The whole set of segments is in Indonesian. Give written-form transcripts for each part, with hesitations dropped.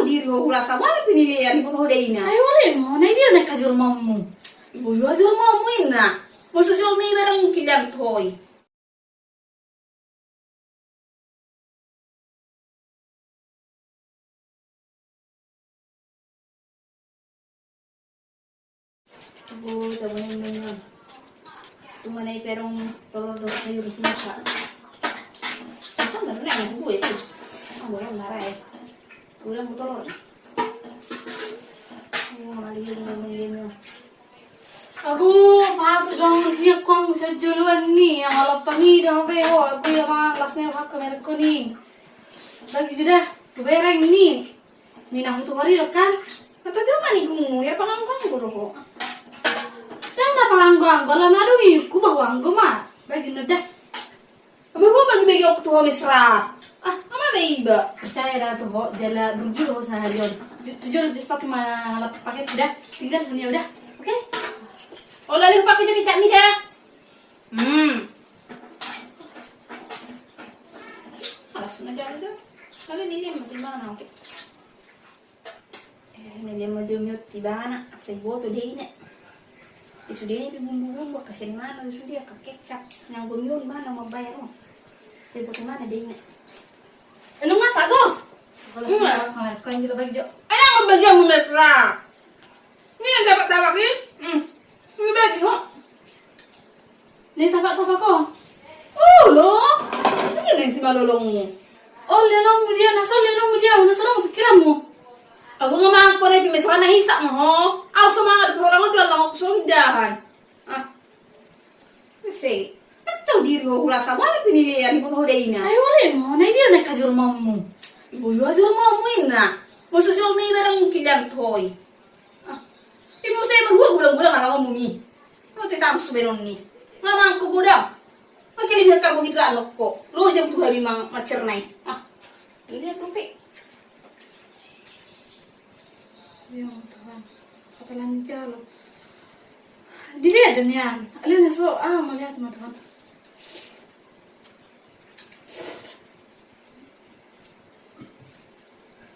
diri ho rasa wala pinili ani buto dei na. Ay wala mo, na hindi na kajul mamu. Ibu yo ajul mo ina. Mo so jol mi berang kilang toy. Abu, tabunin mo yun. Tumanay perong tolong kayo di sini sa. Ito na na ang buhay. Ang wala naray. Wala mo tolong. Malihin naman yun. Aku patut dong lihat kong sa juluan ni, ang alap pami dah beho. Aku yang mga kelasnya hak kamera ko ni. Lagi sudah kebereng ni. Minah tu hari kan? Kata cuma nih gunung ya pangangkang ko. Dan na panganggo lah nadu iku bawa anggo ma. Bagi nadah. Abi ko bagi aku tuh misra. Ah, ama na iba. Percaya dah tu ho jala berjulu seharian. Tujuh stok malap pakai sudah. Tinggal dunia udah. Oke? O lalim pakai jadi cak mida. Alas na jalan dah. Kalau nilim macam mana oke? Nilim macam nyut tiba na. Saya buat tu deh ini. Isu dia ni bumbu-bumbu kasi mana isu dia ka kecap yang bunyon mana mau bayar mo. Saya buat mana deh ini. Ano nga sago? Kalau kau yang kita bagi jo. Anak mo bagyan mo mesra. Ni ang dapat tawakin? Ni bagi mo. Ni tapak-tapak ko. Oh, lo. Ano na si malolong mo? Oh, lenong mo dia, nasa pikiran mo. Ako nga mga ko na mesra na hisa mo ho. Aw sa mga orang doon lang ako sundahan. Ah. Kasi tahu diri ho rasa wala pinili ani buto dei na. Ay wala mo, na hindi na kajul mamu. Ibu yo ajul mo ina. Mo so jol mi berang kilang toy. Ah. Ibu saya berbulan-bulan ala mo mi. Ano titang suberon ni. Ngamang ko budang. Magkilimir karbohidrat ko. Lo jam tu hari macernai. Ah. Ini rupi. Ya Tuhan, apa lancar lo. Dili ada nian. Alin naso melihat teman-teman.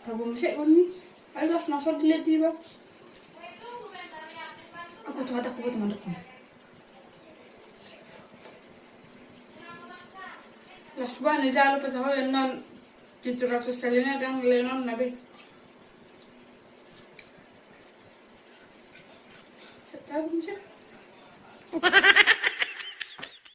Kamu mesti ni. Alas naso dilihat di bawah. Aku tuh ada kubu teman-teman. Las buah ni jalo pa tahu non titular sosialnya dan lenon nabi. Setahun sih.